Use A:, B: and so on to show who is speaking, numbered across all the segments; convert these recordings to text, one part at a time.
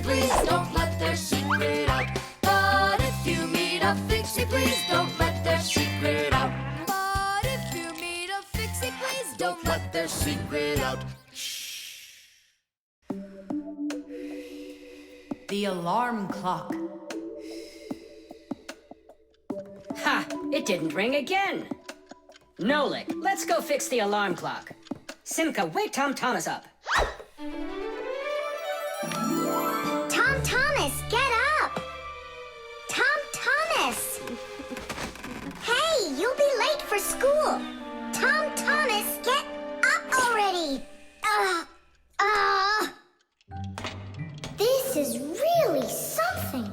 A: please don't let their secret out. But if you meet a Fixie, please don't let their secret out. But if you meet a Fixie, please don't let their secret out.
B: The alarm clock.
C: Ha! It didn't ring again. Nolik, let's go fix the alarm clock. Simka, wake Tom Thomas up.
D: Tom Thomas, get up! Tom Thomas! Hey, you'll be late for school. Tom Thomas, get up already! This is really something.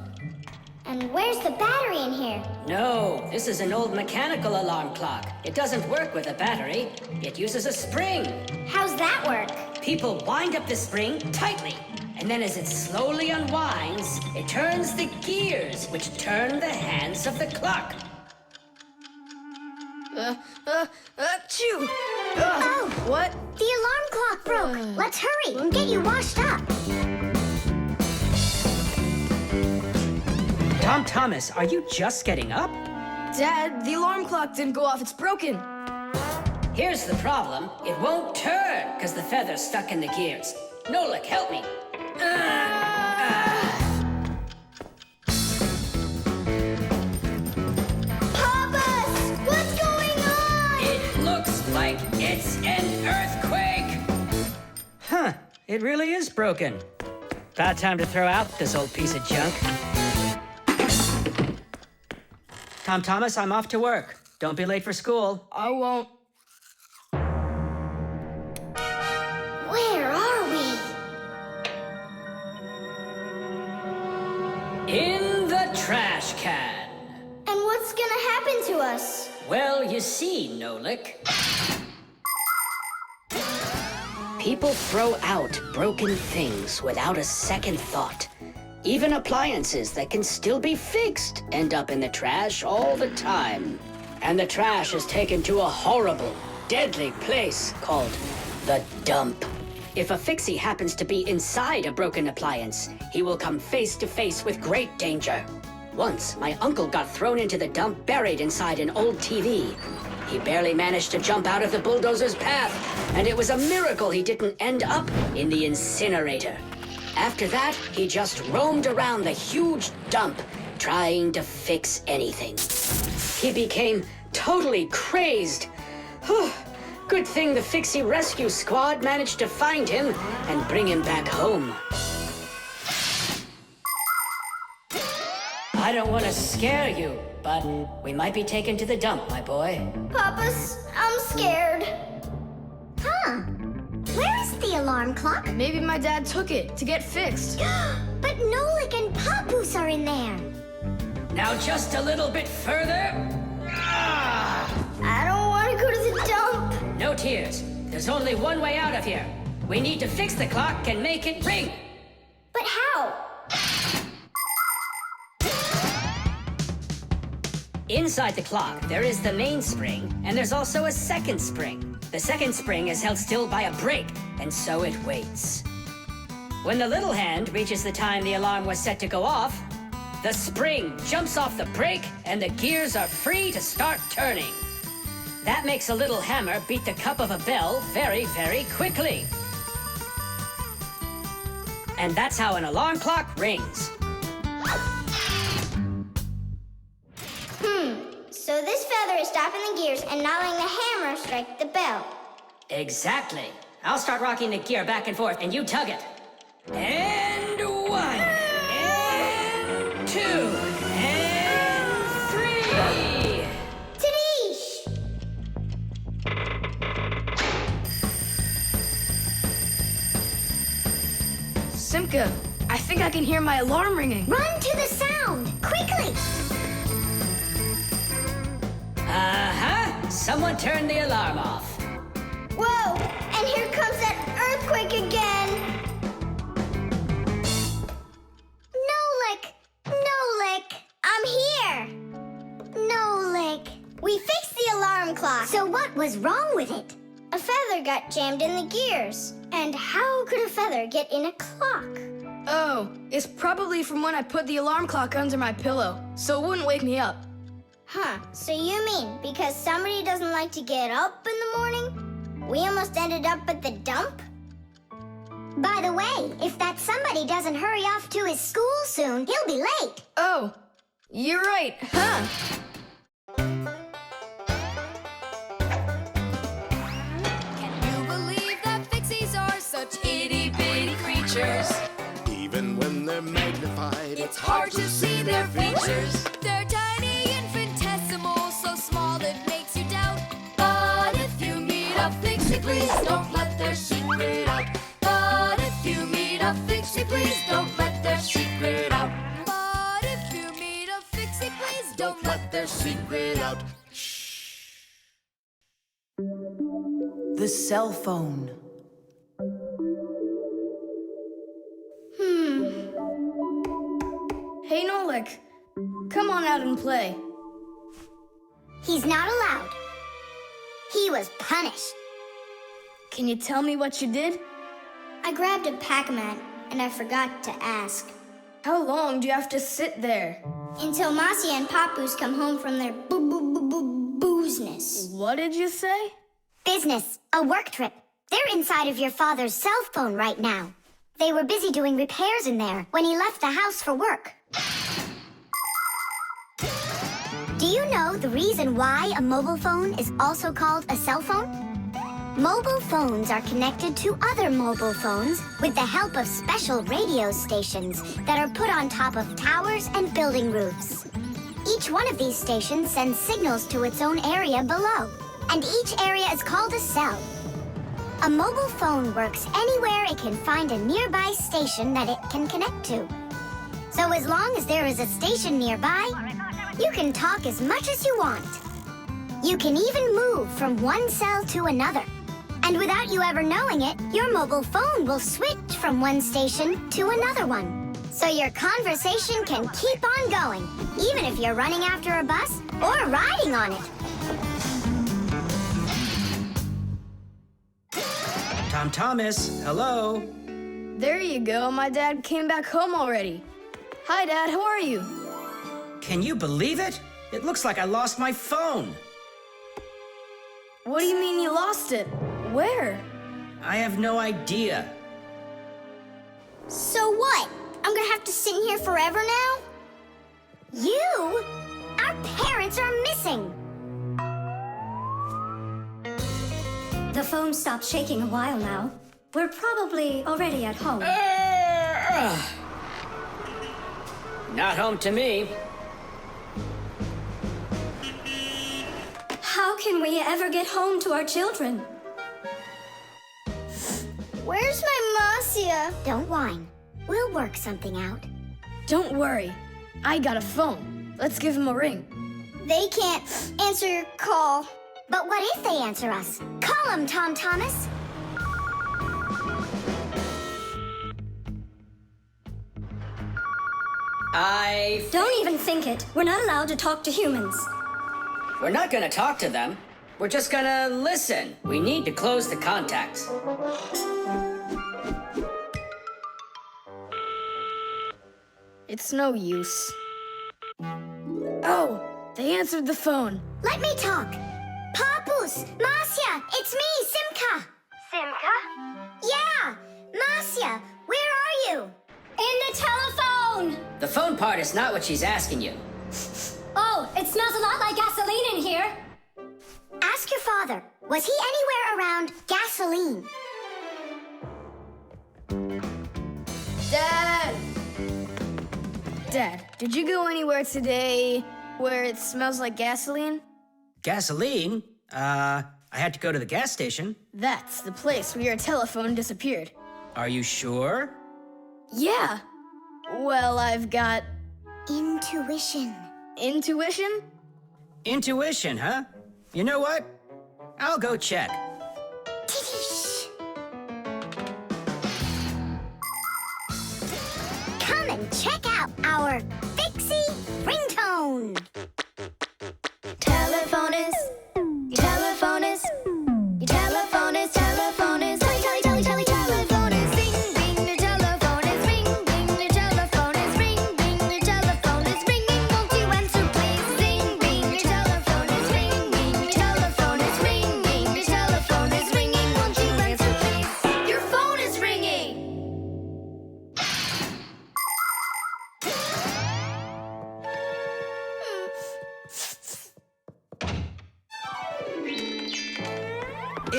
D: And where's the battery in here?
C: No, this is an old mechanical alarm clock. It doesn't work with a battery. It uses a spring.
D: How's that work?
C: People wind up the spring tightly, and then as it slowly unwinds, it turns the gears, which turn the hands of the clock.
B: Achoo!
D: Oh!
B: What?
D: The alarm clock broke. Let's hurry and get you washed up.
C: Tom Thomas, are you just getting up?
B: Dad, the alarm clock didn't go off. It's broken.
C: Here's the problem. It won't turn because the feather's stuck in the gears. Nolik, help me.
D: Papus! What's going on?
C: It looks like it's an earthquake. Huh, it really is broken. About time to throw out this old piece of junk. Tom Thomas, I'm off to work. Don't be late for school.
B: I won't.
D: Where are we?
C: In the trash can.
D: And what's gonna happen to us?
C: Well, you see, Nolik. People throw out broken things without a second thought. Even appliances that can still be fixed end up in the trash all the time. And the trash is taken to a horrible, deadly place called the dump. If a Fixie happens to be inside a broken appliance, he will come face to face with great danger. Once, my uncle got thrown into the dump buried inside an old TV. He barely managed to jump out of the bulldozer's path, and it was a miracle he didn't end up in the incinerator. After that, he just roamed around the huge dump, trying to fix anything. He became totally crazed. Good thing the Fixie rescue squad managed to find him and bring him back home. I don't want to scare you, but we might be taken to the dump, my boy.
D: Papus, I'm scared. Huh? Where is the alarm clock?
B: Maybe my dad took it to get fixed.
D: But Nolik and Papus are in there.
C: Now just a little bit further.
D: I don't want to go to the dump.
C: No tears. There's only one way out of here. We need to fix the clock and make it ring.
D: But how?
C: Inside the clock, there is the main spring, and there's also a second spring. The second spring is held still by a brake, and so it waits. When the little hand reaches the time the alarm was set to go off, the spring jumps off the brake, and the gears are free to start turning. That makes a little hammer beat the cup of a bell very, very quickly. And that's how an alarm clock rings.
D: So this feather is stopping the gears and not letting the hammer strike the bell.
C: Exactly. I'll start rocking the gear back and forth, and you tug it. And 1, and 2, and 3.
D: Tadish!
B: Simka, I think I can hear my alarm ringing.
D: Run to the sound! Quickly!
C: Uh-huh. Someone turned the alarm off.
D: Whoa! And here comes that earthquake again! Nolik! Nolik! I'm here! Nolik! We fixed the alarm clock. So what was wrong with it? A feather got jammed in the gears. And how could a feather get in a clock?
B: Oh, it's probably from when I put the alarm clock under my pillow, so it wouldn't wake me up.
D: Huh, so you mean because somebody doesn't like to get up in the morning? We almost ended up at the dump? By the way, if that somebody doesn't hurry off to his school soon, he'll be late.
B: Oh, you're right, huh?
A: Can you believe that Fixies are such itty-bitty creatures?
E: Even when they're magnified,
A: It's hard to see their features. They're tiny, infinitesimal, so small it makes you doubt. But if you meet a Fixie, please don't let their secret out. But if you meet a Fixie, please don't let their secret out. But if you meet a Fixie, please don't let their secret out.
F: The cell phone.
B: Hey, Nolik, come on out and play.
D: He's not allowed. He was punished.
B: Can you tell me what you did?
D: I grabbed a Pac-Man and I forgot to ask.
B: How long do you have to sit there?
D: Until Marcia and Papus come home from their boozness.
B: What did you say?
D: Business, a work trip. They're inside of your father's cell phone right now. They were busy doing repairs in there when he left the house for work. Do you know the reason why a mobile phone is also called a cell phone? Mobile phones are connected to other mobile phones with the help of special radio stations that are put on top of towers and building roofs. Each one of these stations sends signals to its own area below, and each area is called a cell. A mobile phone works anywhere it can find a nearby station that it can connect to. So as long as there is a station nearby, you can talk as much as you want. You can even move from one cell to another. And without you ever knowing it, your mobile phone will switch from one station to another one. So your conversation can keep on going, even if you're running after a bus or riding on it.
G: Tom Thomas, hello.
B: There you go, my dad came back home already. Hi, Dad, how are you?
G: Can you believe it? It looks like I lost my phone.
B: What do you mean you lost it? Where?
G: I have no idea.
D: So what? I'm gonna have to sit in here forever now? You? Our parents are missing.
H: The phone stopped shaking a while now. We're probably already at home.
C: Not home to me.
H: How can we ever get home to our children?
D: Where's my Marcia? Don't whine. We'll work something out.
B: Don't worry, I got a phone. Let's give him a ring.
D: They can't answer your call. But what if they answer us? Call them, Tom Thomas.
H: Don't even think it. We're not allowed to talk to humans.
C: We're not gonna talk to them. We're just gonna listen. We need to close the contacts.
B: It's no use. Oh, they answered the phone.
D: Let me talk. Papus, Marcia, it's me, Simka.
H: Simka?
D: Yeah, Marcia, where are you?
H: In the telephone!
C: The phone part is not what she's asking you.
H: Oh, it smells a lot like gasoline in here.
D: Ask your father, was he anywhere around gasoline?
B: Dad! Dad, did you go anywhere today where it smells like gasoline?
G: Gasoline? I had to go to the gas station.
B: That's the place where your telephone disappeared.
G: Are you sure?
B: Yeah. Well, I've got
D: Intuition.
B: intuition.
G: Intuition, huh? You know what? I'll go check.
D: Tish. Come and check out our Fixie ringtone.
A: Telephone is, telephone is, telephone is, telephone is, telephone is, ring, ring, the telephone is, ring, ring,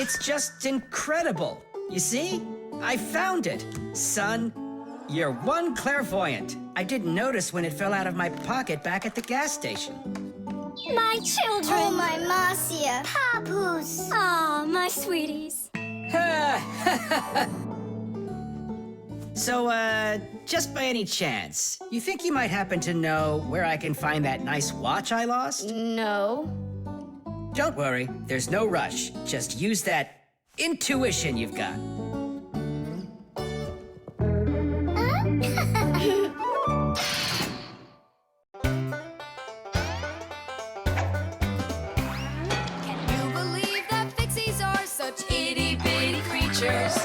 G: It's just incredible. You see? I found it. Son, you're one clairvoyant. I didn't notice when it fell out of my pocket back at the gas station.
H: My children!
D: Oh, my Marcia. Papus.
H: Aw, my sweeties.
G: So, just by any chance, you think you might happen to know where I can find that nice watch I lost?
B: No.
G: Don't worry, there's no rush. Just use that intuition you've got.
A: Can you believe that Fixies are such itty-bitty creatures?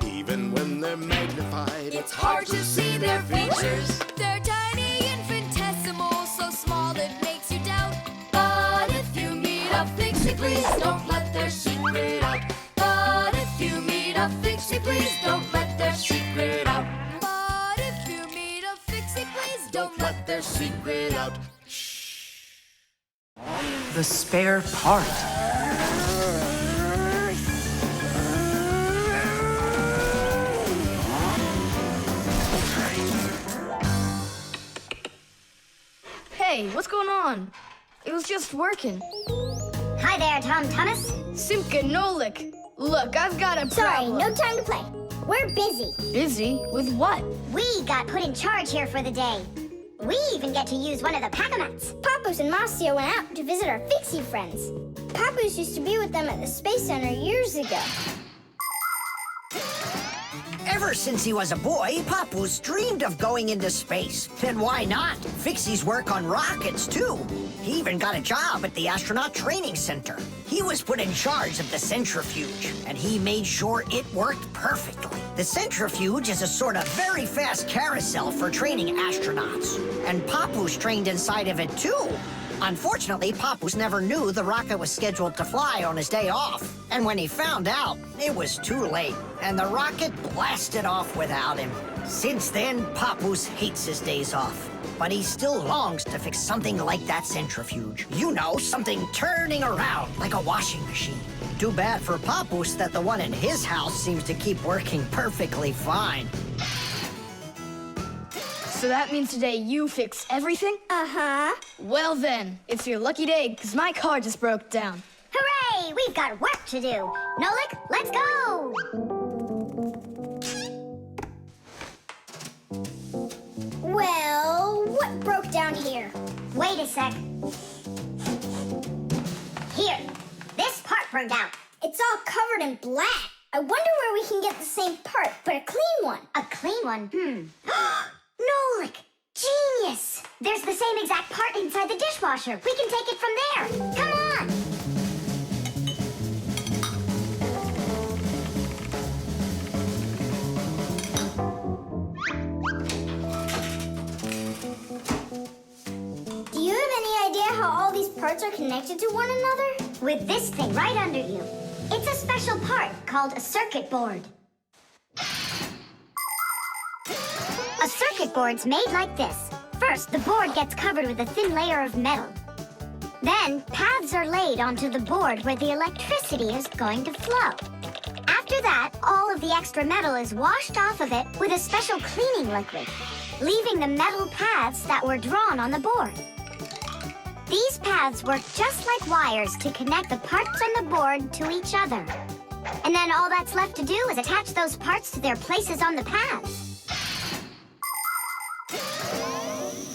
E: Even when they're magnified,
A: It's hard to see their features. They're tiny, infinitesimal, so small it makes you doubt. But if you meet a Fixie, please don't let their secret out. But if you meet a Fixie, please don't let their secret out. But if you meet a Fixie, please don't let their secret out.
F: The spare part.
B: Hey, what's going on? It was just working.
D: Hi there, Tom Thomas.
B: Simka and Nolik. Look, I've got a
D: Sorry,
B: problem.
D: no time to play. We're busy.
B: Busy? With what?
D: We got put in charge here for the day. We even get to use one of the pack-a-mats.
I: Papus and Marcia went out to visit our Fixie friends. Papus used to be with them at the Space Center years ago.
J: Ever since he was a boy, Papus dreamed of going into space. And why not? Fixies work on rockets, too. He even got a job at the Astronaut Training Center. He was put in charge of the centrifuge, and he made sure it worked perfectly. The centrifuge is a sort of very fast carousel for training astronauts. And Papus trained inside of it, too. Unfortunately, Papus never knew the rocket was scheduled to fly on his day off. And when he found out, it was too late, and the rocket blasted off without him. Since then, Papus hates his days off. But he still longs to fix something like that centrifuge. You know, something turning around like a washing machine. Too bad for Papus that the one in his house seems to keep working perfectly fine.
B: So that means today you fix everything?
I: Uh-huh.
B: Well then, it's your lucky day, because my car just broke down.
D: Hooray! We've got work to do. Nolik, let's go!
I: Well, what broke down here?
D: Wait a sec. Here, this part burned out.
I: It's all covered in black. I wonder where we can get the same part, but a clean one.
D: A clean one? Nolik! Genius! There's the same exact part inside the dishwasher. We can take it from there. Come on!
I: Do you have any idea how all these parts are connected to one another?
D: With this thing right under you. It's a special part called a circuit board. A circuit board's made like this. First, the board gets covered with a thin layer of metal. Then, paths are laid onto the board where the electricity is going to flow. After that, all of the extra metal is washed off of it with a special cleaning liquid, leaving the metal paths that were drawn on the board. These paths work just like wires to connect the parts on the board to each other. And then all that's left to do is attach those parts to their places on the paths.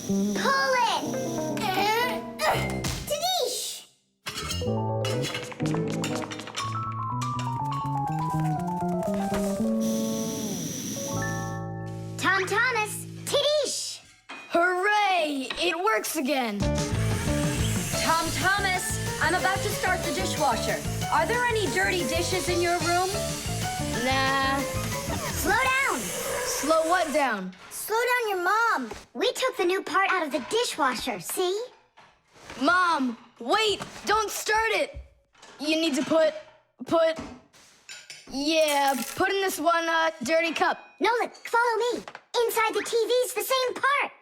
D: Pull it!
I: Tadish!
D: Tom Thomas, Tidish!
B: Hooray! It works again!
K: Tom Thomas, I'm about to start the dishwasher. Are there any dirty dishes in your room?
B: Nah.
D: Slow down!
B: Slow what down?
I: Slow down your mom.
D: We took the new part out of the dishwasher, see?
B: Mom, wait! Don't start it! You need to put in this one, dirty cup.
D: Nolik, follow me. Inside the TV's the same part.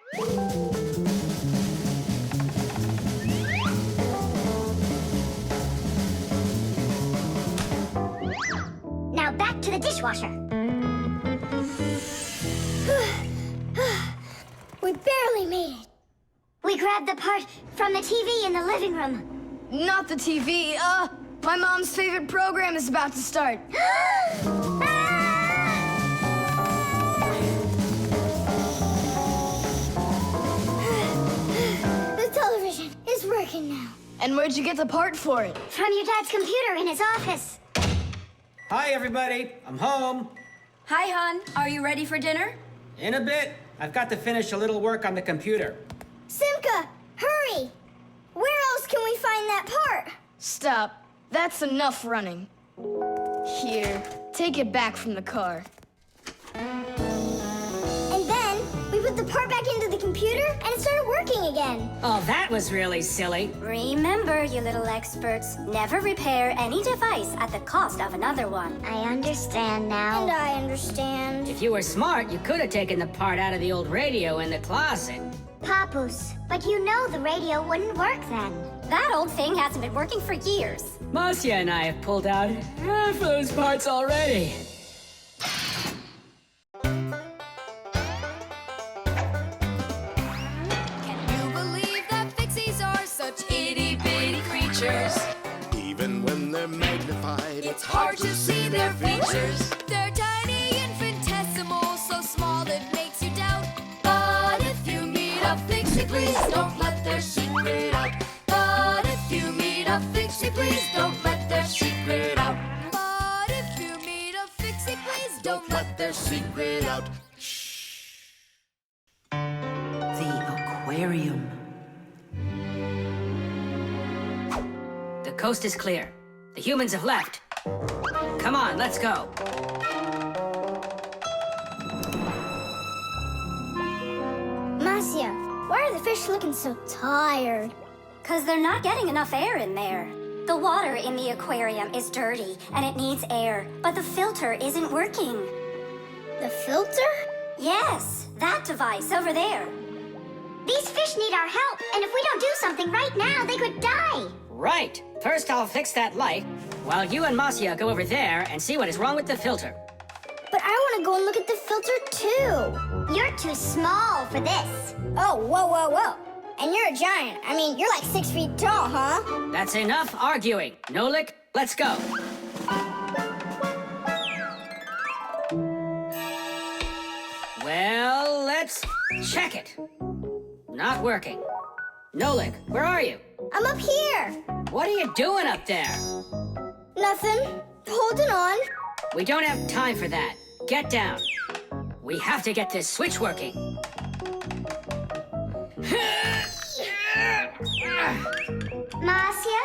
D: the dishwasher.
I: We barely made it.
D: We grabbed the part from the TV in the living room.
B: Not the TV. My mom's favorite program is about to start.
I: The television is working now.
B: And where'd you get the part for it?
D: From your dad's computer in his office.
G: Hi, everybody. I'm home.
K: Hi, hon. Are you ready for dinner?
G: In a bit. I've got to finish a little work on the computer.
I: Simka, hurry! Where else can we find that part?
B: Stop. That's enough running. Here, take it back from the car.
I: And then we put the part back into the computer and it started working again.
C: Oh, that was really silly.
H: Remember, you little experts, never repair any device at the cost of another one.
D: I understand now.
I: And I understand.
C: If you were smart, you could have taken the part out of the old radio in the closet.
D: Papus, but you know the radio wouldn't work then.
H: That old thing hasn't been working for years.
C: Marcia and I have pulled out half those parts already.
A: Can you believe that Fixies are such itty-bitty creatures?
E: Even when they're magnified,
A: It's hard to see their features. They're tiny, infinitesimal, so small it makes you doubt. But if you meet a Fixie, please don't let their secret out. But if you meet a Fixie, please don't let their secret out. But if you meet a Fixie, please don't let their secret out.
F: The aquarium.
C: The coast is clear. The humans have left. Come on, let's go.
I: Marcia, why are the fish looking so tired?
H: 'Cause they're not getting enough air in there. The water in the aquarium is dirty and it needs air, but the filter isn't working.
I: The filter?
H: Yes, that device over there.
D: These fish need our help, and if we don't do something right now, they could die.
C: Right. First, I'll fix that light, while you and Marcia go over there and see what is wrong with the filter.
I: But I want to go and look at the filter too.
D: You're too small for this.
I: Oh, whoa, whoa, whoa. And you're a giant. I mean, you're like 6 feet tall, huh?
C: That's enough arguing. Nolik, let's go. Well, let's check it. Not working. Nolik, where are you?
I: I'm up here.
C: What are you doing up there?
I: Nothing. Holding on.
C: We don't have time for that. Get down. We have to get this switch working.
D: Marcia,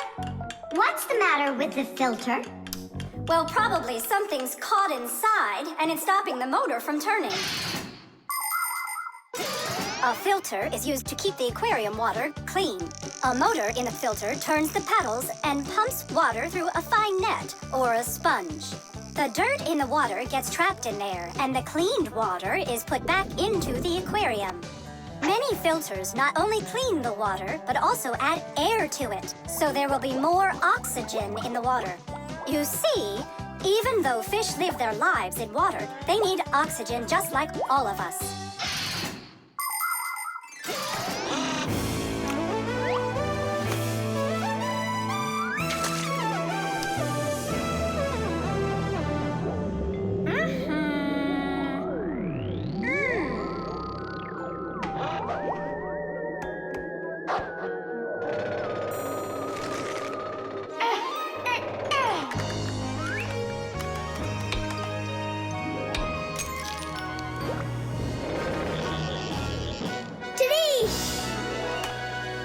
D: what's the matter with the filter?
H: Well, probably something's caught inside and it's stopping the motor from turning. A filter is used to keep the aquarium water clean. A motor in the filter turns the paddles and pumps water through a fine net or a sponge. The dirt in the water gets trapped in there, and the cleaned water is put back into the aquarium. Many filters not only clean the water, but also add air to it, so there will be more oxygen in the water. You see, even though fish live their lives in water, they need oxygen just like all of us.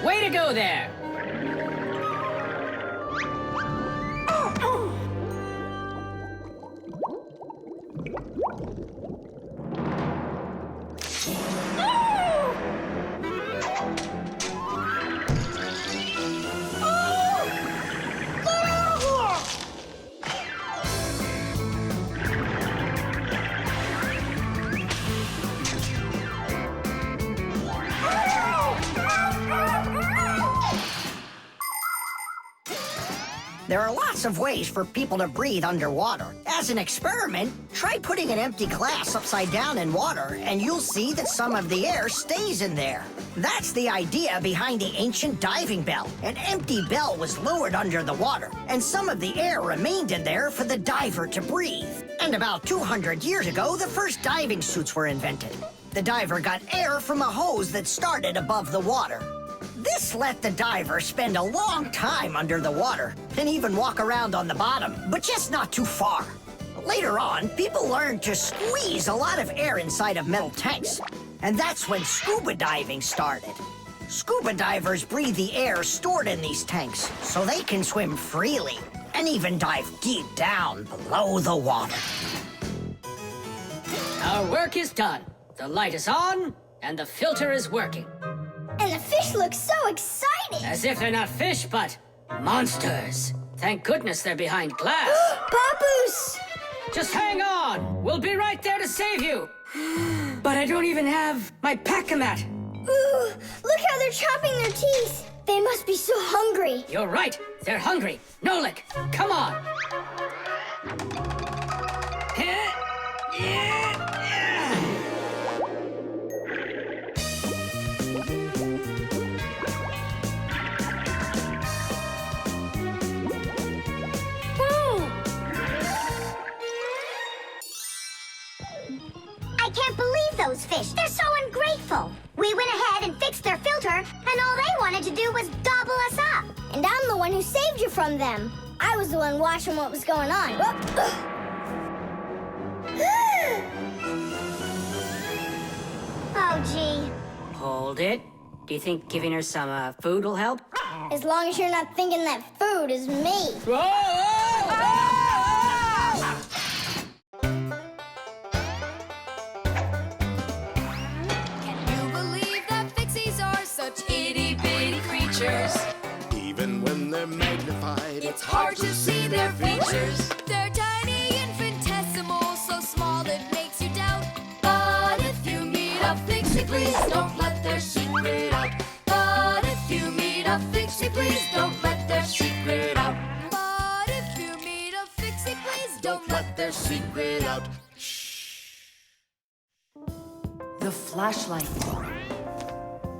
C: Way to go there!
J: There are lots of ways for people to breathe underwater. As an experiment, try putting an empty glass upside down in water, and you'll see that some of the air stays in there. That's the idea behind the ancient diving bell. An empty bell was lowered under the water, and some of the air remained in there for the diver to breathe. And about 200 years ago, the first diving suits were invented. The diver got air from a hose that started above the water. This let the diver spend a long time under the water and even walk around on the bottom, but just not too far. Later on, people learned to squeeze a lot of air inside of metal tanks, and that's when scuba diving started. Scuba divers breathe the air stored in these tanks so they can swim freely and even dive deep down below the water.
C: Our work is done. The light is on, and the filter is working.
I: And the fish look so excited!
C: As if they're not fish, but monsters. Thank goodness they're behind glass.
I: Papus!
C: Just hang on. We'll be right there to save you. But I don't even have my pack-a-mat.
I: Ooh, look how they're chopping their teeth. They must be so hungry.
C: You're right. They're hungry. Nolik, come on.
D: I can't believe those fish. They're so ungrateful. We went ahead and fixed their filter, and all they wanted to do was gobble us up.
I: And I'm the one who saved you from them. I was the one watching what was going on.
D: Oh, gee.
C: Hold it. Do you think giving her some food will help?
I: As long as you're not thinking that food is me.
A: Can you believe that Fixies are such itty-bitty creatures?
E: Even when they're magnified,
A: It's hard to see their features. They're tiny, infinitesimal, so small it makes you doubt. But if you meet a Fixie, please don't let their secret out. But if you meet a Fixie, please don't let their secret out. But if you meet a Fixie, please don't let their secret out.
F: The flashlight.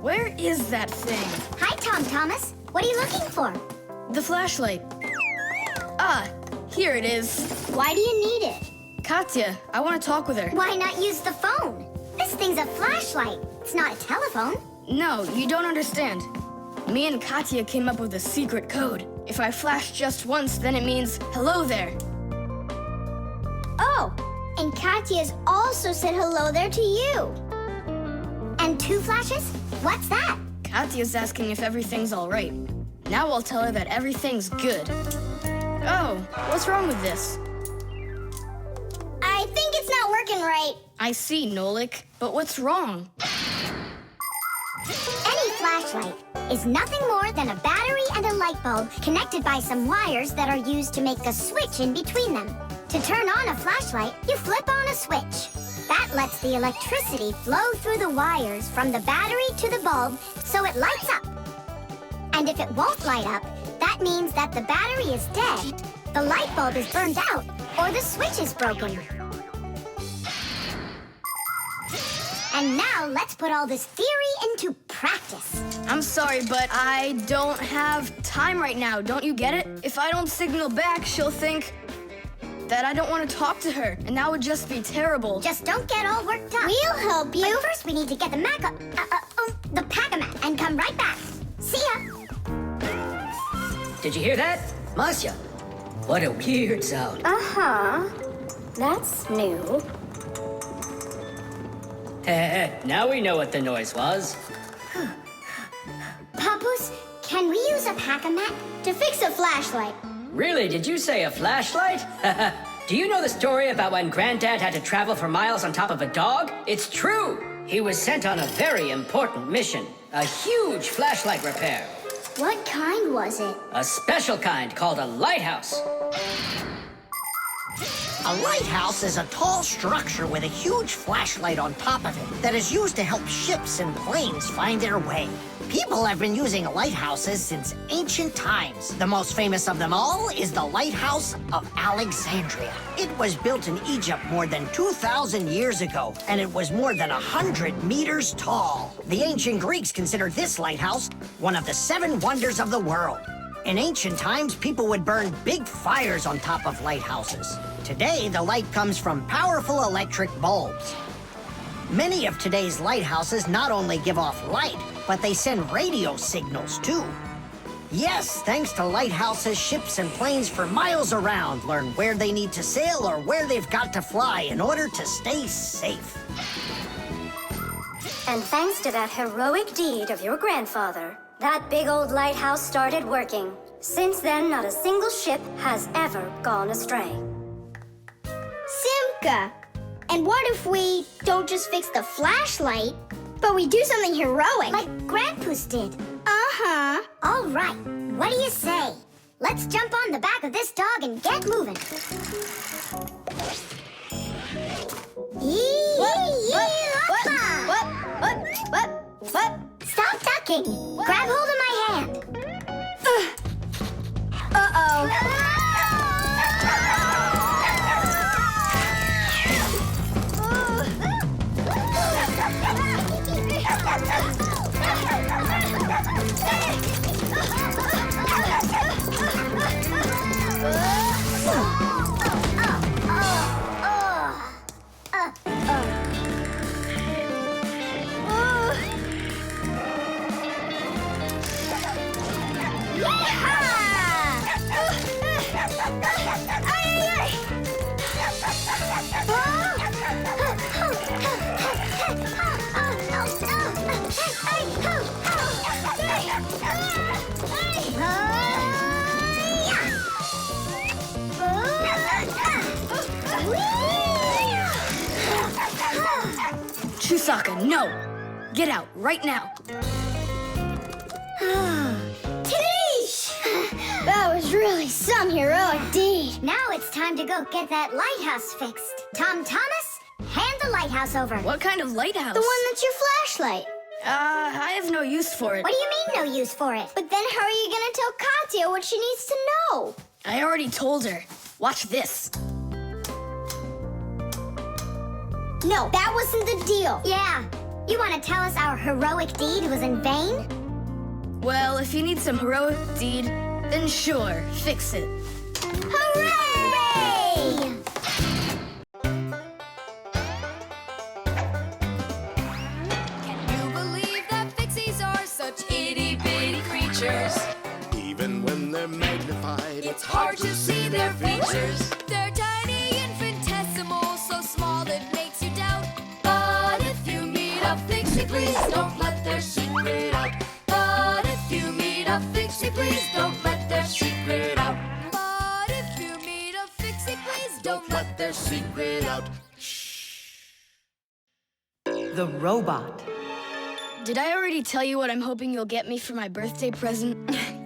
B: Where is that thing?
D: Hi, Tom Thomas. What are you looking for?
B: The flashlight. Ah, here it is.
D: Why do you need it?
B: Katya, I want to talk with her.
D: Why not use the phone? This thing's a flashlight. It's not a telephone.
B: No, you don't understand. Me and Katya came up with a secret code. If I flash just once, then it means hello there.
I: Oh, and Katya's also said hello there to you.
D: And 2 flashes? What's that?
B: Katya's asking if everything's all right. Now I'll tell her that everything's good. Oh, what's wrong with this?
I: I think it's not working right.
B: I see, Nolik, but what's wrong?
D: Any flashlight is nothing more than a battery and a light bulb connected by some wires that are used to make a switch in between them. To turn on a flashlight, you flip on a switch. That lets the electricity flow through the wires from the battery to the bulb so it lights up. And if it won't light up, that means that the battery is dead, the light bulb is burned out, or the switch is broken. And now let's put all this theory into practice.
B: I'm sorry, but I don't have time right now. Don't you get it? If I don't signal back, she'll think that I don't want to talk to her, and that would just be terrible.
D: Just don't get all worked up.
I: We'll help you.
D: But first, we need to get the the pack-a-mat and come right back. See ya.
C: Did you hear that? Masya, what a weird sound.
H: Uh-huh. That's new.
C: Now we know what the noise was.
D: Papus, can we use a pack-a-mat?
I: To fix a flashlight.
C: Really, did you say a flashlight? Do you know the story about when Granddad had to travel for miles on top of a dog? It's true! He was sent on a very important mission. A huge flashlight repair.
I: What kind was it?
C: A special kind called a lighthouse.
J: A lighthouse is a tall structure with a huge flashlight on top of it that is used to help ships and planes find their way. People have been using lighthouses since ancient times. The most famous of them all is the Lighthouse of Alexandria. It was built in Egypt more than 2,000 years ago, and it was more than 100 meters tall. The ancient Greeks considered this lighthouse one of the 7 wonders of the world. In ancient times, people would burn big fires on top of lighthouses. Today, the light comes from powerful electric bulbs. Many of today's lighthouses not only give off light, but they send radio signals, too. Yes, thanks to lighthouses, ships and planes for miles around learn where they need to sail or where they've got to fly in order to stay safe.
H: And thanks to that heroic deed of your grandfather, that big old lighthouse started working. Since then, not a single ship has ever gone astray.
I: Simka! And what if we don't just fix the flashlight, but we do something heroic?
D: Like Grandpa's did.
I: Uh-huh.
D: All right, what do you say? Let's jump on the back of this dog and get moving.
I: What?
D: Stop ducking. Grab hold of my hand.
I: Uh-oh.
B: Chusaka, no! Get out, right now!
I: Tish! That was really some heroic deed.
D: Now it's time to go get that lighthouse fixed. Tom Thomas, hand the lighthouse over.
B: What kind of lighthouse?
I: The one that's your flashlight.
B: I have no use for it.
D: What do you mean, no use for it?
I: But then how are you gonna tell Katya what she needs to know?
B: I already told her. Watch this.
I: No, that wasn't the deal.
D: Yeah. You want to tell us our heroic deed was in vain?
B: Well, if you need some heroic deed, then sure, fix it.
D: Hooray!
A: Can you believe that Fixies are such itty-bitty creatures?
E: Even when they're magnified,
A: It's hard to see their features. They're tiny, infinitesimal, so small it makes you doubt. But if you meet a Fixie, please don't let their secret out. But if you meet a Fixie, please don't let their secret out. But if you meet a Fixie, please don't let their secret out.
F: The robot.
B: Did I already tell you what I'm hoping you'll get me for my birthday present?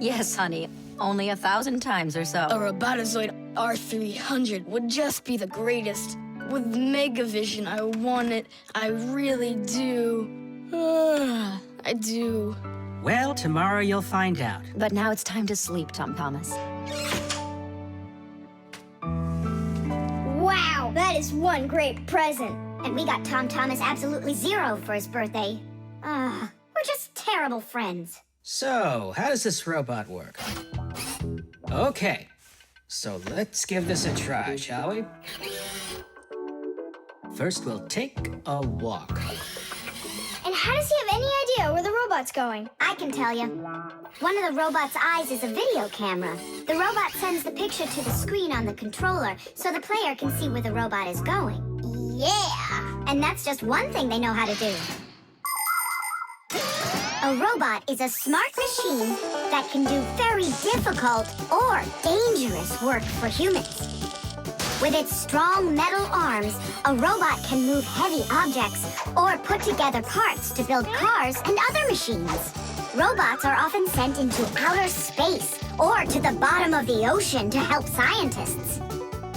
K: Yes, honey. Only 1,000 times or so.
B: A Robotazoid R300 would just be the greatest. With Megavision, I want it. I really do. I do.
G: Well, tomorrow you'll find out.
K: But now it's time to sleep, Tom Thomas.
I: Wow, that is one great present.
D: And we got Tom Thomas absolutely 0 for his birthday. We're just terrible friends.
G: So, how does this robot work? Okay, so let's give this a try, shall we? First, we'll take a walk.
I: And how does he have any idea where the robot's going?
D: I can tell you. One of the robot's eyes is a video camera. The robot sends the picture to the screen on the controller so the player can see where the robot is going. Yeah! And that's just one thing they know how to do. A robot is a smart machine that can do very difficult or dangerous work for humans. With its strong metal arms, a robot can move heavy objects or put together parts to build cars and other machines. Robots are often sent into outer space or to the bottom of the ocean to help scientists.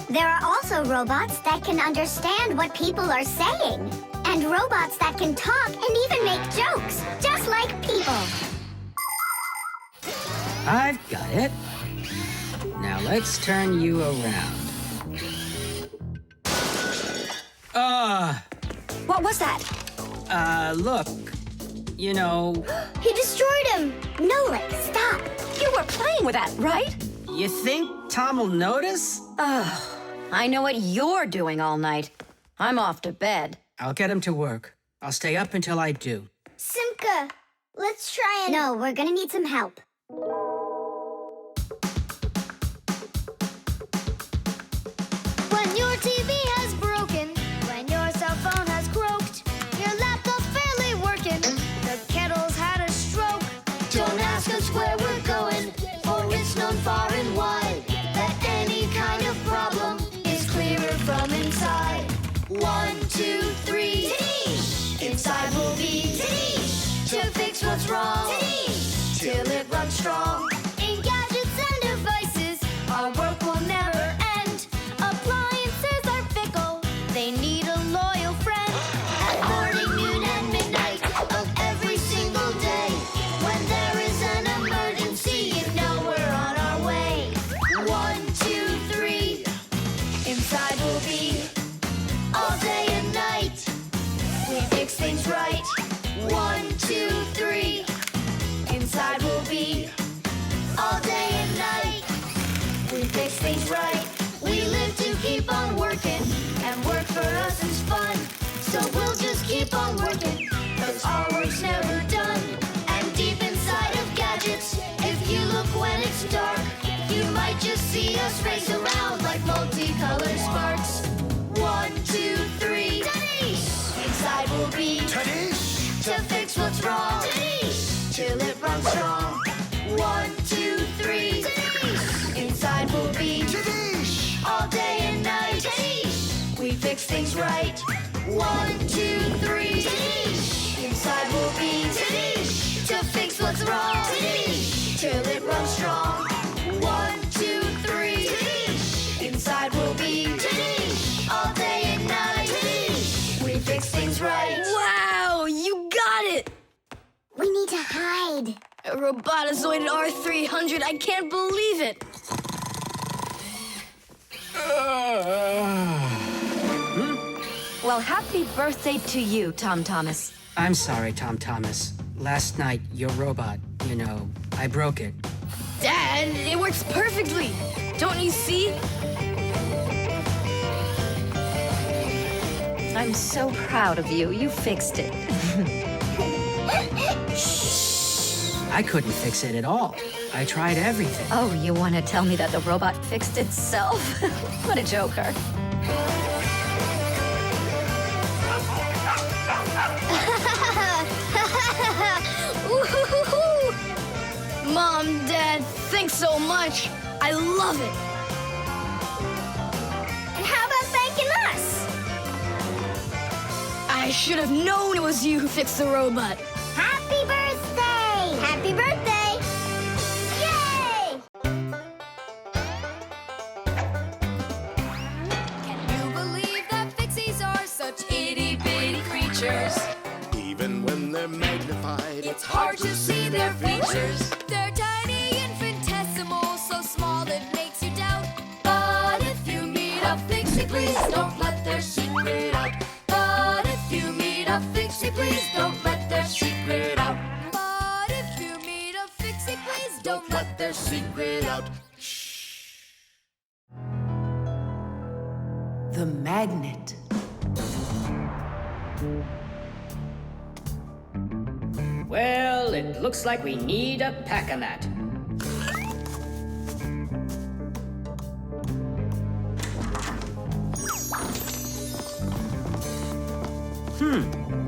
D: There are also robots that can understand what people are saying. And robots that can talk and even make jokes, just like people.
G: I've got it. Now let's turn you around.
K: What was that?
G: Look. You know...
I: He destroyed him.
D: Nolik, stop.
K: You were playing with that, right?
G: You think Tom will notice?
K: I know what you're doing all night. I'm off to bed.
G: I'll get him to work. I'll stay up until I do.
I: Simka, let's try and...
D: No, we're gonna need some help.
I: When your TV has broken, when your cell phone has croaked, your laptop's barely working, the kettle's had a stroke.
A: Don't ask us where we're going, for it's known far and wide that any kind of problem is clearer from inside. 1, 2, 3. Inside will be to fix what's wrong, till it runs strong.
I: In gadgets and devices,
A: Our work will never end.
I: appliances are fickle. They need a loyal friend.
A: At morning, noon, and midnight of every single day. When there is an emergency, you know we're on our way. 1, 2, 3. Inside will be all day and night. We fix things right. 1, 2, 3. Inside will be all day and night. We fix things right. We live to keep on working, and work for us is fun. So we'll just keep on working, 'cause our work's never done. And deep inside of gadgets, if you look when it's dark, you might just see us race around like multicolored sparks. 1, 2, 3. Inside will be to fix what's wrong, till it runs strong. 1, 2, 3. Inside will be all day and night. We fix things right. 1, 2, 3. Inside will be to fix what's wrong, till it runs strong. 1, 2, 3. Inside will be all day and night. We fix things right.
B: Wow, you got it!
D: We need to hide.
B: A robotizoided R300, I can't believe it!
K: Well, happy birthday to you, Tom Thomas.
G: I'm sorry, Tom Thomas. Last night, your robot, you know, I broke it.
B: Dad, it works perfectly! Don't you see?
K: I'm so proud of you. You fixed it.
G: I couldn't fix it at all. I tried everything.
K: Oh, you want to tell me that the robot fixed itself? What a joker.
B: Mom, Dad, thanks so much. I love it.
I: And how about thanking us?
B: I should have known it was you who fixed the robot.
D: Happy birthday!
I: Happy birthday! Yay!
A: Can you believe that Fixies are such itty-bitty creatures?
E: Even when they're magnified,
A: It's hard to see their features. They're tiny, infinitesimal, so small it makes you doubt. But if you meet a Fixie, please don't let their secret out. But if you meet a Fixie, please don't let their secret out. But if you meet a Fixie, please don't let their secret out.
F: The magnet.
C: Well, it looks like we need a pack-a-mat.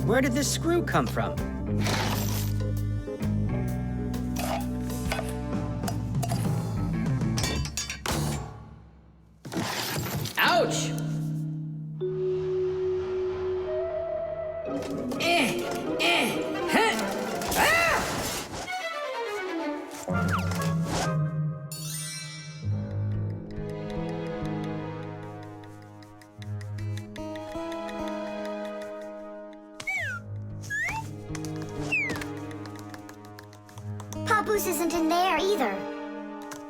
G: Where did this screw come from?
C: Ouch!
D: Papoose isn't in there either.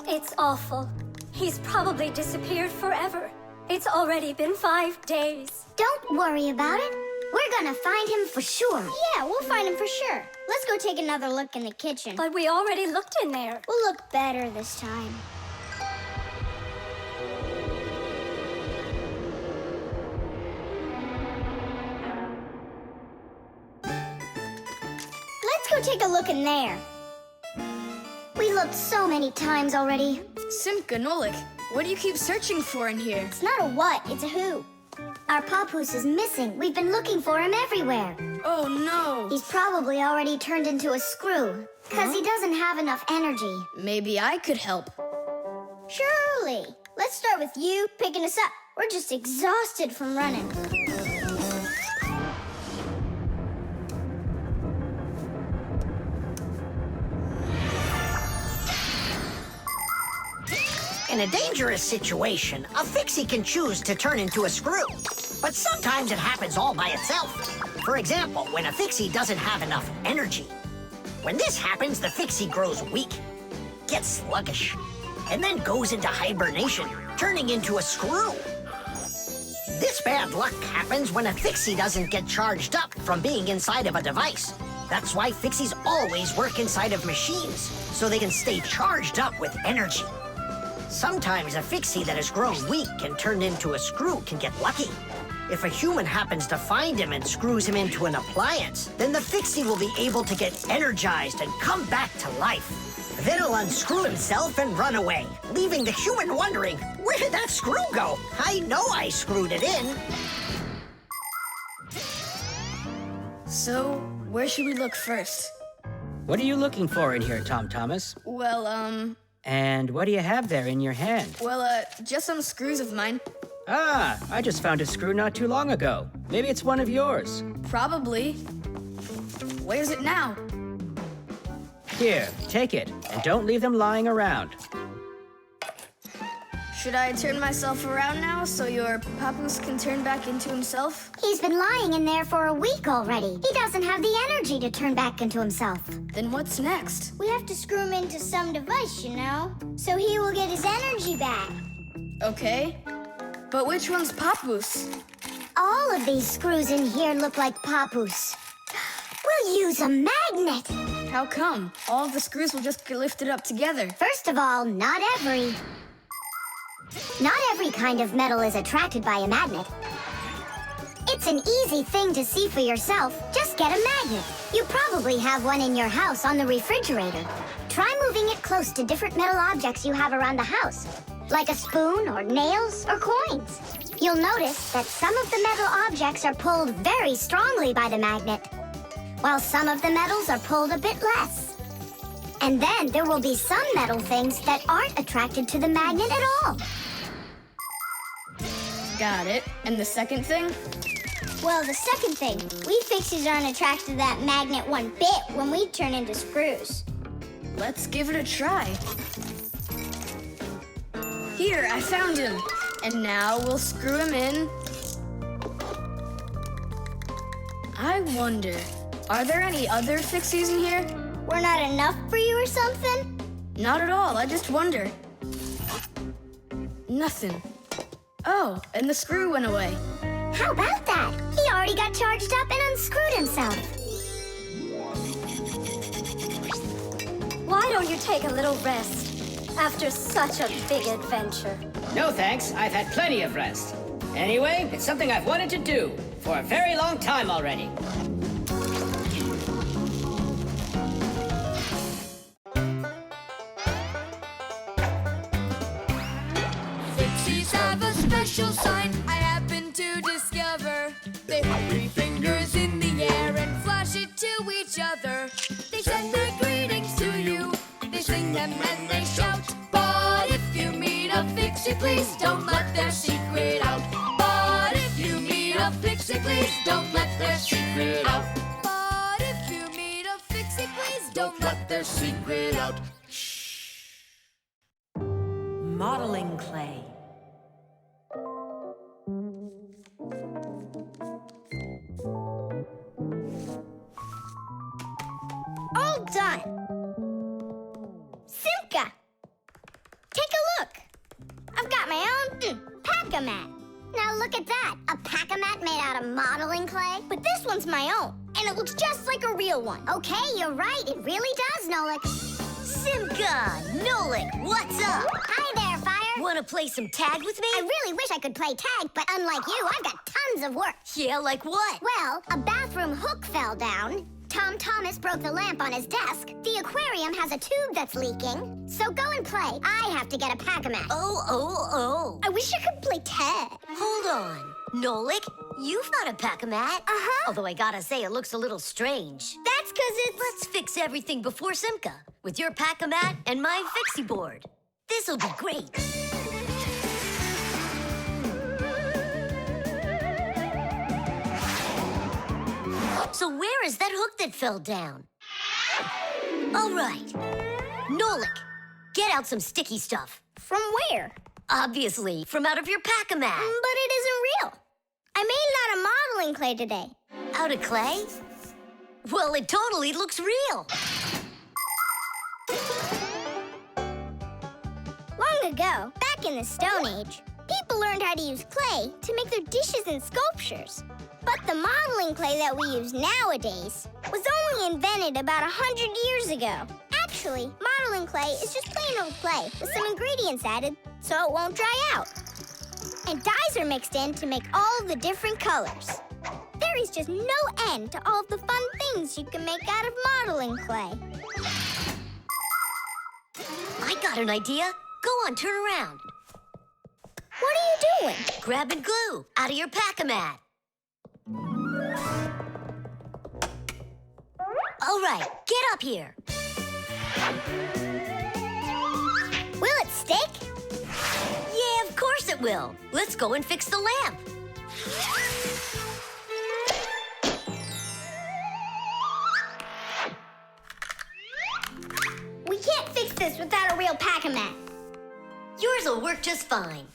H: It's awful. He's probably disappeared forever. It's already been 5 days.
D: Don't worry about it. We're gonna find him for sure.
I: Yeah, we'll find him for sure. Let's go take another look in the kitchen.
H: But we already looked in there.
I: We'll look better this time. Let's go take a look in there.
D: We looked so many times already.
B: Simka, Nolik, what do you keep searching for in here?
I: It's not a what, it's a who.
D: Our Papoose is missing. We've been looking for him everywhere.
B: Oh no!
D: He's probably already turned into a screw, because he doesn't have enough energy.
B: Maybe I could help.
I: Surely. Let's start with you picking us up. We're just exhausted from running.
J: In a dangerous situation, a Fixie can choose to turn into a screw. But sometimes it happens all by itself. For example, when a Fixie doesn't have enough energy. When this happens, the Fixie grows weak, gets sluggish, and then goes into hibernation, turning into a screw. This bad luck happens when a Fixie doesn't get charged up from being inside of a device. That's why Fixies always work inside of machines, so they can stay charged up with energy. Sometimes a Fixie that has grown weak and turned into a screw can get lucky. If a human happens to find him and screws him into an appliance, then the Fixie will be able to get energized and come back to life. Then he'll unscrew himself and run away, leaving the human wondering, where did that screw go? I know I screwed it in.
B: So, where should we look first?
G: What are you looking for in here, Tom Thomas?
B: Well,
G: And what do you have there in your hand?
B: just some screws of mine.
G: Ah, I just found a screw not too long ago. Maybe it's one of yours.
B: Probably. Where's it now?
G: Here, take it, and don't leave them lying around.
B: Should I turn myself around now so your Papus can turn back into himself?
D: He's been lying in there for a week already. He doesn't have the energy to turn back into himself.
B: Then what's next?
I: We have to screw him into some device, you know, so he will get his energy back.
B: Okay. But which one's Papus?
D: All of these screws in here look like Papoose. We'll use a magnet.
B: How come? All of the screws will just get lifted up together.
D: First of all, not every kind of metal is attracted by a magnet. It's an easy thing to see for yourself. Just get a magnet. You probably have one in your house on the refrigerator. Try moving it close to different metal objects you have around the house, like a spoon or nails or coins. You'll notice that some of the metal objects are pulled very strongly by the magnet, while some of the metals are pulled a bit less. And then there will be some metal things that aren't attracted to the magnet at all.
B: Got it. And the second thing?
I: Well, the second thing, we Fixies aren't attracted to that magnet one bit when we turn into screws.
B: Let's give it a try. Here, I found him. And now we'll screw him in. I wonder, are there any other Fixies in here?
I: We're not enough for you or something?
B: Not at all, I just wonder. Nothing. Oh, and the screw went away.
D: How about that? He already got charged up and unscrewed himself.
H: Why don't you take a little rest after such a big adventure?
G: No thanks, I've had plenty of rest. Anyway, it's something I've wanted to do for a very long time already.
A: Fixies have a special sign I happen to discover. They put 3 fingers in the air and flash it to each other. They send their greetings to you, they sing them and they shout. But if you meet a Fixie, please don't let their secret out. But if you meet a Fixie, please don't let their secret out. But if you meet a Fixie, please don't let their secret out.
F: Modeling clay.
I: All done.
D: modeling clay, but this one's my own, and it looks just like a real one. Okay, you're right. It really does, Nolik.
L: Simka, Nolik, what's up?
D: Hi there, Fire.
L: Want to play some tag with me?
D: I really wish I could play tag, but unlike you, I've got tons of work.
L: Yeah, like what?
D: Well, a bathroom hook fell down. Tom Thomas broke the lamp on his desk. The aquarium has a tube that's leaking. So go and play. I have to get a pack-a-mat.
L: Oh.
D: I wish I could play tag.
L: Hold on. Nolik, you've got a pack-a-mat.
D: Uh-huh.
L: Although I gotta say, it looks a little strange.
D: That's because it's...
L: Let's fix everything before Simka with your pack-a-mat and my Fixie board. This'll be great. So where is that hook that fell down? All right. Nolik, get out some sticky stuff.
D: From where?
L: Obviously, from out of your pack-a-mat.
D: But it isn't real. I made it out of modeling clay today.
L: Out of clay? Well, it totally looks real.
D: Long ago, back in the Stone Age, people learned how to use clay to make their dishes and sculptures. But the modeling clay that we use nowadays was only invented about 100 years ago. Actually, modeling clay is just plain old clay with some ingredients added so it won't dry out. And dyes are mixed in to make all the different colors. There is just no end to all of the fun things you can make out of modeling clay.
L: I got an idea. Go on, turn around.
D: What are you doing?
L: Grabbing glue out of your pack-a-mat. All right, get up here.
D: Will it stick?
L: Yeah, of course it will. Let's go and fix the lamp.
D: We can't fix this without a real pack-a-mat.
L: Yours will work just fine.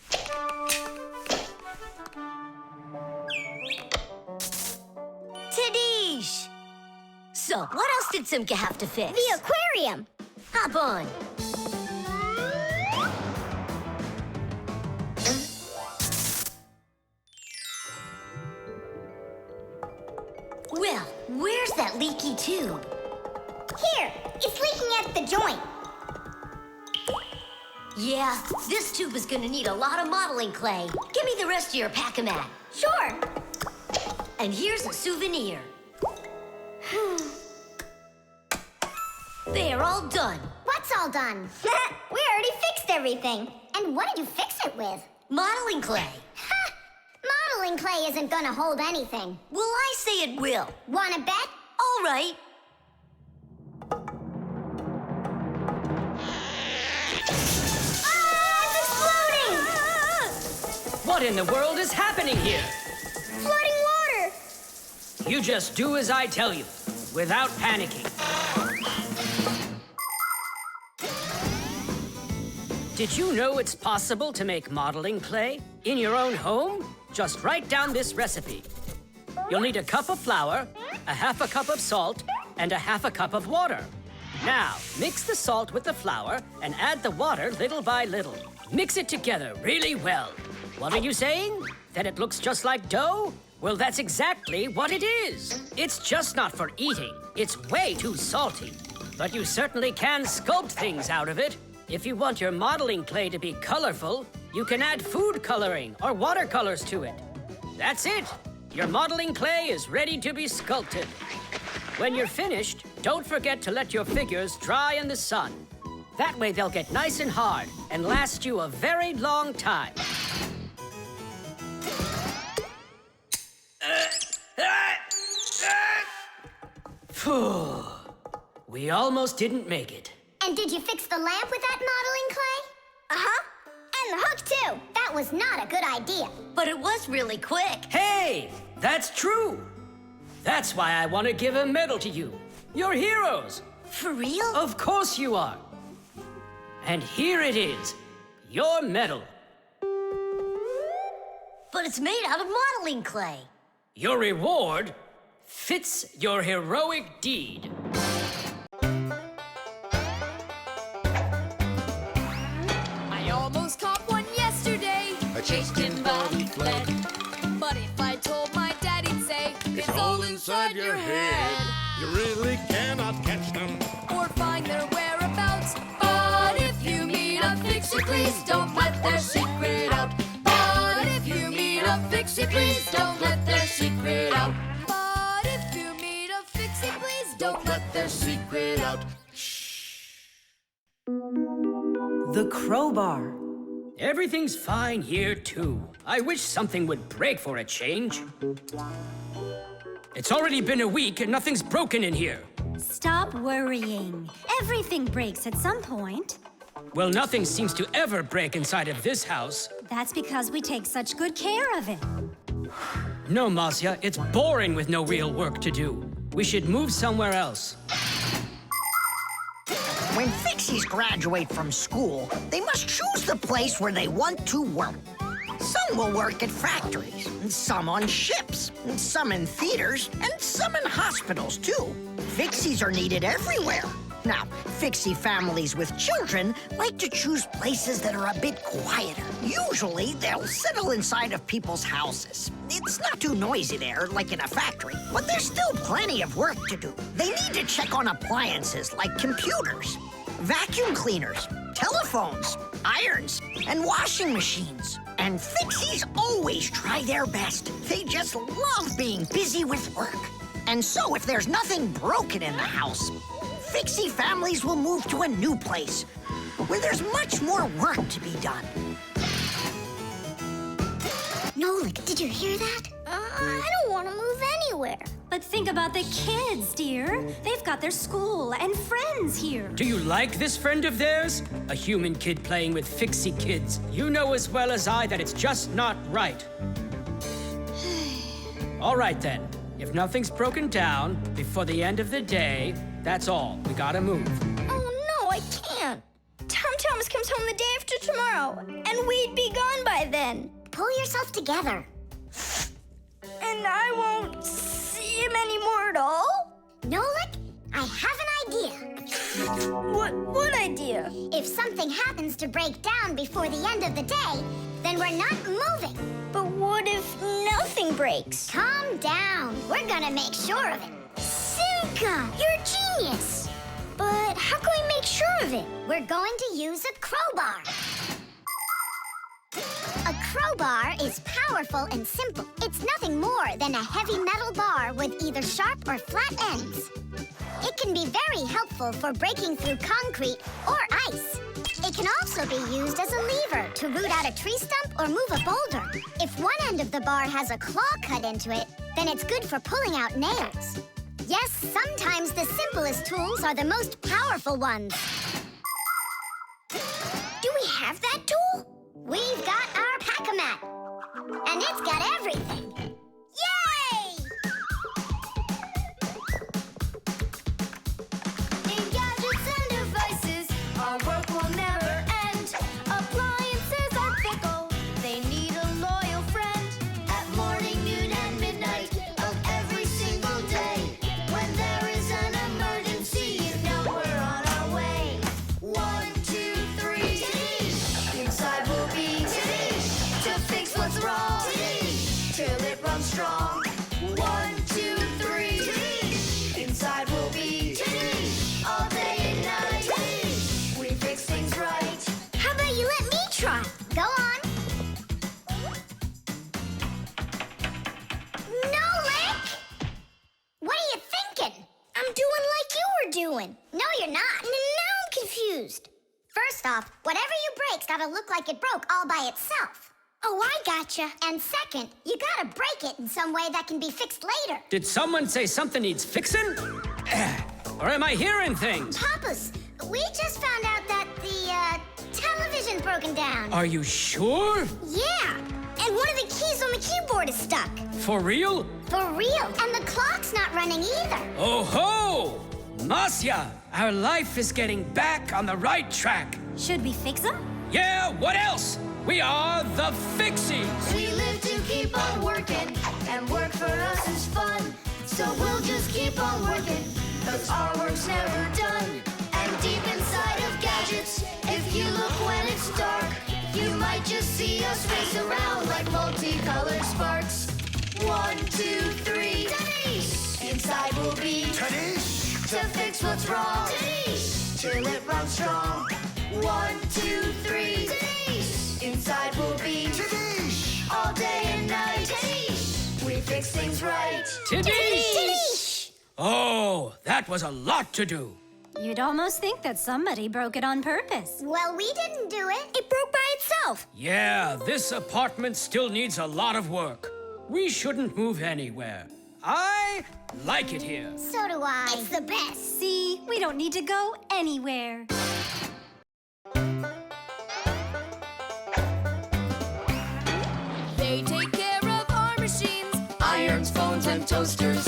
L: Tadish! So, what else did Simka have to fix?
D: The aquarium.
L: Hop on. Well, where's that leaky tube?
D: Here, it's leaking at the joint.
L: Yeah, this tube is gonna need a lot of modeling clay. Give me the rest of your pack-a-mat.
D: Sure.
L: And here's a souvenir. They're all done.
D: What's all done? We already fixed everything. And what did you fix it with?
L: Modeling clay.
D: Ha! Modeling clay isn't gonna hold anything.
L: Well, I say it will.
D: Wanna bet?
L: All right.
D: It's exploding!
G: What in the world is happening here?
D: Flooding water!
G: You just do as I tell you, without panicking. Did you know it's possible to make modeling clay in your own home? Just write down this recipe. You'll need a cup of flour, a half a cup of salt, and a half a cup of water. Now, mix the salt with the flour and add the water little by little. Mix it together really well. What are you saying? That it looks just like dough? Well, that's exactly what it is. It's just not for eating. It's way too salty. But you certainly can sculpt things out of it. If you want your modeling clay to be colorful, you can add food coloring or watercolors to it. That's it. Your modeling clay is ready to be sculpted. When you're finished, don't forget to let your figures dry in the sun. That way they'll get nice and hard and last you a very long time. Phew. We almost didn't make it.
D: And did you fix the lamp with that modeling clay? Uh-huh. And the hook, too. That was not a good idea.
L: But it was really quick.
G: Hey, that's true. That's why I want to give a medal to you. You're heroes.
L: For real?
G: Of course you are. And here it is, your medal.
L: But it's made out of modeling clay.
G: Your reward fits your heroic deed.
A: I almost caught one yesterday.
E: I chased him, but he fled.
A: But if I told my dad, he'd say,
E: It's all inside your head. You really cannot catch them
A: or find their whereabouts. But if you meet a Fixie, please don't let their secret out. But if you meet a Fixie, please don't let their secret out. But if you meet a Fixie, please don't let their secret out.
F: The crowbar.
G: Everything's fine here, too. I wish something would break for a change. It's already been a week and nothing's broken in here.
H: Stop worrying. Everything breaks at some point.
G: Well, nothing seems to ever break inside of this house.
H: That's because we take such good care of it.
G: No, Masya, it's boring with no real work to do. We should move somewhere else.
J: When Fixies graduate from school, they must choose the place where they want to work. Some will work at factories, and some on ships, and some in theaters, and some in hospitals, too. Fixies are needed everywhere. Now, Fixie families with children like to choose places that are a bit quieter. Usually, they'll settle inside of people's houses. It's not too noisy there, like in a factory, but there's still plenty of work to do. They need to check on appliances like computers, vacuum cleaners, telephones, irons, and washing machines. And Fixies always try their best. They just love being busy with work. And so if there's nothing broken in the house, Fixie families will move to a new place where there's much more work to be done.
D: Nolik, did you hear that?
I: I don't want to move anywhere.
H: But think about the kids, dear. They've got their school and friends here.
G: Do you like this friend of theirs? A human kid playing with Fixie kids. You know as well as I that it's just not right. All right, then. If nothing's broken down before the end of the day, that's all. We gotta move.
I: Oh, no, I can't. Tom Thomas comes home the day after tomorrow, and we'd be gone by then.
D: Pull yourself together.
I: And I won't see him anymore at all?
D: Nolik, I have an idea.
I: What idea?
D: If something happens to break down before the end of the day, then we're not moving.
I: But what if nothing breaks?
D: Calm down. We're gonna make sure of it.
I: Simka, you're a genius. But how can we make sure of it?
D: We're going to use a crowbar. A crowbar is powerful and simple. It's nothing more than a heavy metal bar with either sharp or flat ends. It can be very helpful for breaking through concrete or ice. It can also be used as a lever to root out a tree stump or move a boulder. If one end of the bar has a claw cut into it, then it's good for pulling out nails. Yes, sometimes the simplest tools are the most powerful ones.
I: Do we have that tool?
D: We've got our pack-a-mat, and it's got everything.
I: Yay! In gadgets and devices, our work will never end. Appliances are fickle, they need a loyal friend. At morning, noon, and midnight of every single day. When there is an emergency, you know we're on our way. 1, 2, 3. Inside we'll be to fix what's wrong. Till it runs strong. 1, 2, 3. Inside we'll be all day and night. We fix things right. How about you let me try?
D: Go on. Nolik! What are you thinking?
I: I'm doing like you were doing.
D: No, you're not.
I: And now I'm confused.
D: First off, whatever you break's gotta look like it broke all by itself.
I: Oh, I gotcha.
D: And second, you gotta break it in some way that can be fixed later.
G: Did someone say something needs fixing? Or am I hearing things?
D: Papus, we just found out that the television's broken down.
G: Are you sure?
I: Yeah. And one of the keys on the keyboard is stuck.
G: For real?
D: For real. And the clock's not running either.
G: Oh ho! Masya, our life is getting back on the right track.
H: Should we fix them?
G: Yeah, what else? We are the Fixies.
I: We live to keep on working, and work for us is fun. So we'll just keep on working, 'cause our work's never done. And deep inside of gadgets, if you look when it's dark, you might just see us race around like multicolored sparks. 1, 2, 3. will be to fix what's wrong, till it runs strong. 1, 2, 3. Inside will be all day and night. We fix things right.
G: Tidish! Oh, that was a lot to do.
H: You'd almost think that somebody broke it on purpose.
D: Well, we didn't do it. It broke by itself.
G: Yeah, this apartment still needs a lot of work. We shouldn't move anywhere. I like it here.
D: So do I. It's the best.
H: See, we don't need to go anywhere.
A: They take care of our machines, irons, phones, and toasters,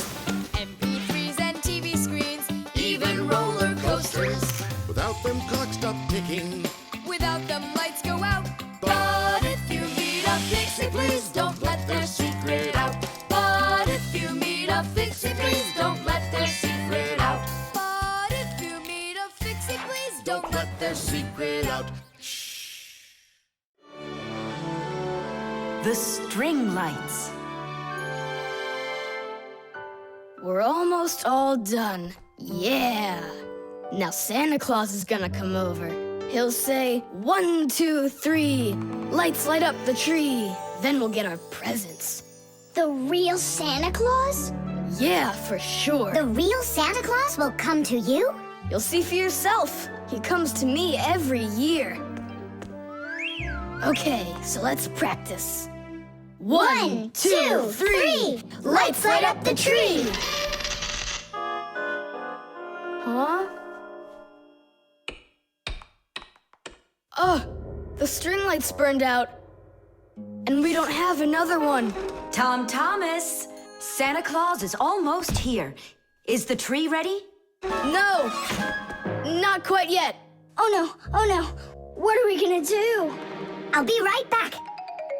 A: MP3s and TV screens, even roller coasters.
E: Without them, clocks stop ticking.
A: Without them, lights go out. But if you meet a Fixie, please don't let their secret out. But if you meet a Fixie, please don't let their secret out. But if you meet a Fixie, please don't let their secret out.
F: The string lights.
B: We're almost all done. Yeah. Now Santa Claus is gonna come over. He'll say, 1, 2, 3. Lights light up the tree. Then we'll get our presents.
D: The real Santa Claus?
B: Yeah, for sure.
D: The real Santa Claus will come to you?
B: You'll see for yourself. He comes to me every year. Okay, so let's practice. 1, 2, 3.
D: Lights light up the tree.
B: Huh? Oh, the string lights burned out. And we don't have another one.
F: Tom Thomas, Santa Claus is almost here. Is the tree ready?
B: No, not quite yet.
D: Oh no. What are we gonna do? I'll be right back.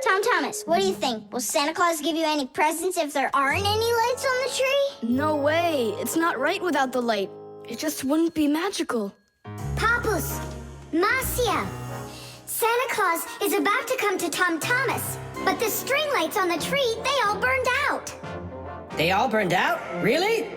D: Tom Thomas, what do you think? Will Santa Claus give you any presents if there aren't any lights on the tree?
B: No way. It's not right without the light. It just wouldn't be magical.
D: Papus, Marcia, Santa Claus is about to come to Tom Thomas, but the string lights on the tree, they all burned out.
C: They all burned out? Really?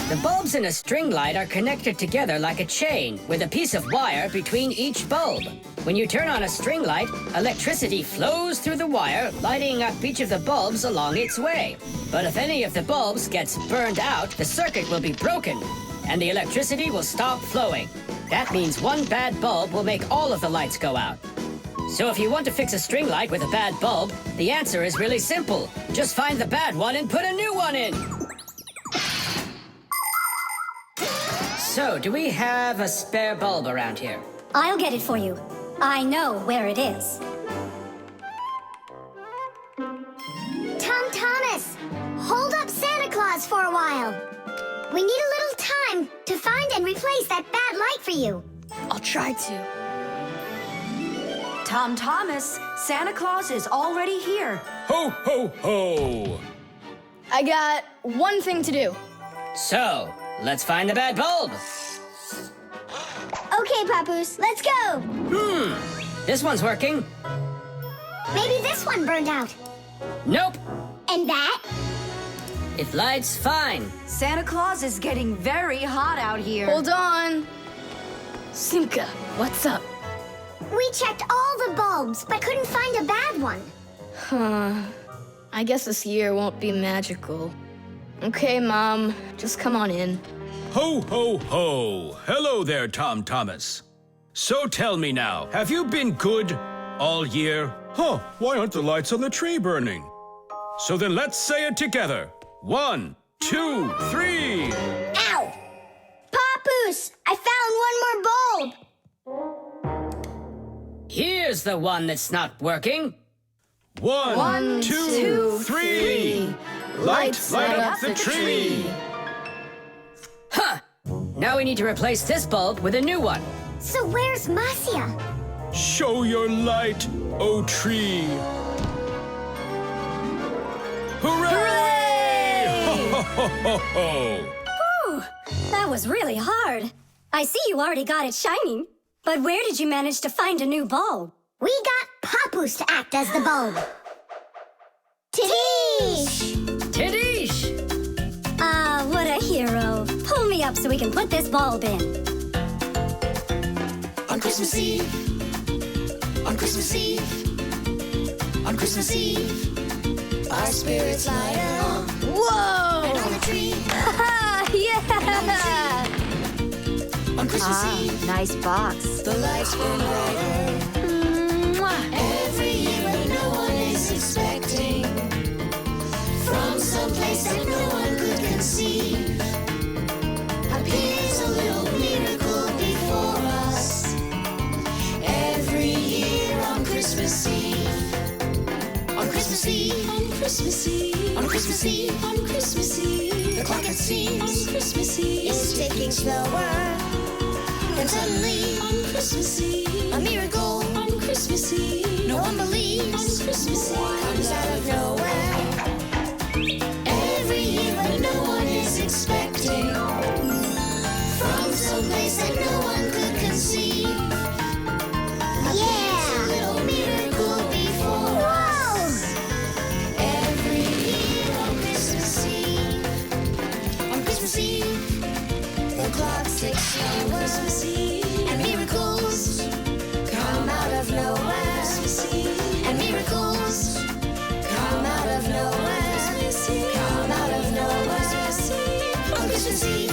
C: The bulbs in a string light are connected together like a chain with a piece of wire between each bulb. When you turn on a string light, electricity flows through the wire, lighting up each of the bulbs along its way. But if any of the bulbs gets burned out, the circuit will be broken, and the electricity will stop flowing. That means one bad bulb will make all of the lights go out. So if you want to fix a string light with a bad bulb, the answer is really simple. Just find the bad one and put a new one in. So, do we have a spare bulb around here?
H: I'll get it for you. I know where it is.
D: Tom Thomas, hold up Santa Claus for a while. We need a little time to find and replace that bad light for you.
B: I'll try to.
F: Tom Thomas, Santa Claus is already here.
E: Ho, ho, ho!
B: I got one thing to do.
C: So, let's find the bad bulb.
D: Okay, Papus, let's go.
C: This one's working.
D: Maybe this one burned out.
C: Nope.
D: And that?
C: It lights fine.
F: Santa Claus is getting very hot out here.
B: Hold on. Simka, what's up?
D: We checked all the bulbs, but couldn't find a bad one.
B: I guess this year won't be magical. Okay, Mom, just come on in.
M: Ho, ho, ho. Hello there, Tom Thomas. So tell me now, have you been good all year?
E: Huh, why aren't the lights on the tree burning?
M: So then let's say it together. 1, 2, 3.
D: Ow! Papus, I found one more bulb.
C: Here's the one that's not working.
M: 1, 2, 3. Lights light up the tree.
C: Huh! Now we need to replace this bulb with a new one.
D: So where's Marcia?
M: Show your light, O tree. Hooray! Ho, ho, ho, ho.
H: Whew, that was really hard. I see you already got it shining. But where did you manage to find a new bulb?
D: We got Papus to act as the bulb. Tidish!
C: Tidish!
H: up so we can put this bulb in.
A: On Christmas Eve, on Christmas Eve, on Christmas Eve, our spirits light up.
K: Whoa!
A: And on the tree,
K: Yeah!
A: on Christmas Eve,
K: Nice box.
A: the lights burn brighter. Every year when no one is expecting, from some place that no one could conceive, appears a little miracle before us. Every year on Christmas Eve, on Christmas Eve, on Christmas Eve, on Christmas Eve, on Christmas Eve, the clock it seems on Christmas Eve is ticking slower. Then suddenly on Christmas Eve, a miracle on Christmas Eve, no one believes on Christmas Eve comes out of nowhere. Every year when no one is expecting, from some place that no one could conceive, appears a little miracle before us. Every year on Christmas Eve, on Christmas Eve, the clock ticks slower, and miracles come out of nowhere. And miracles come out of nowhere. Come out of nowhere. On Christmas Eve,